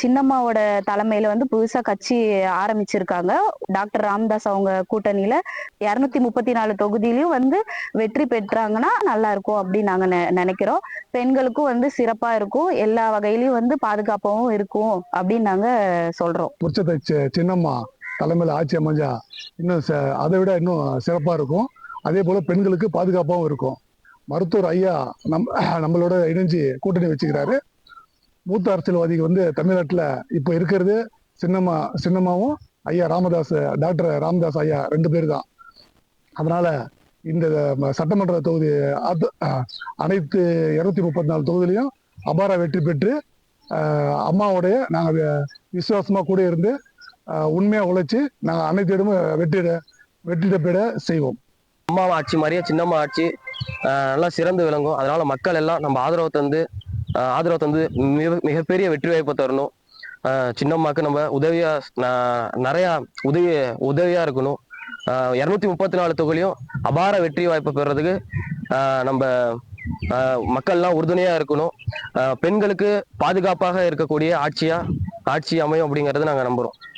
சின்னம்மாவோட தலைமையில வந்து புதுசா கட்சி ஆரம்பிச்சிருக்காங்க. டாக்டர் ராமதாஸ் அவங்க கூட்டணியில 234 தொகுதியிலயும் வந்து வெற்றி பெற்றாங்கன்னா நல்லா இருக்கும் அப்படின்னு நாங்க நினைக்கிறோம். பெண்களுக்கும் வந்து சிறப்பா இருக்கும். எல்லா வகையிலயும் வந்து பாதுகாப்பாவும் இருக்கும் அப்படின்னு நாங்க சொல்றோம். புரட்சி சின்னம்மா தலைமையில் ஆட்சி அமைஞ்சா இன்னும் அதை விட இன்னும் சிறப்பா இருக்கும். அதே போல பெண்களுக்கு பாதுகாப்பாகவும் இருக்கும். மருத்துவர் ஐயா நம்மளோட இணைஞ்சு கூட்டணி வச்சுக்கிறாரு. மூத்த அரசியல்வாதிகள் வந்து தமிழ்நாட்டில் இப்போ இருக்கிறது சின்னம்மாவும் ஐயா டாக்டர் ராமதாஸ் ஐயா 2 பேர் தான். அதனால இந்த சட்டமன்ற தொகுதி அனைத்து 234 தொகுதியிலையும் அபார வெற்றி பெற்று அம்மாவுடைய நாங்கள் விசுவாசமா கூட இருந்து உண்மையா உழைச்சி நாங்கள் அனைத்து இடமும் வெற்றிட பெற செய்வோம். அம்மா ஆட்சி மாதிரியே சின்னம்மா ஆட்சி நல்லா சிறந்து விளங்கும். அதனால மக்கள் எல்லாம் நம்ம ஆதரவு தந்து மிகப்பெரிய வெற்றி வாய்ப்பை தரணும். சின்னம்மாக்கு நம்ம நிறைய உதவியா இருக்கணும். 234 தொகுதியும் அபார வெற்றி வாய்ப்பை பெறதுக்கு நம்ம மக்கள்லாம் உறுதுணையா இருக்கணும். பெண்களுக்கு பாதுகாப்பாக இருக்கக்கூடிய ஆட்சி அமையும் அப்படிங்கறத நாங்க நம்புறோம்.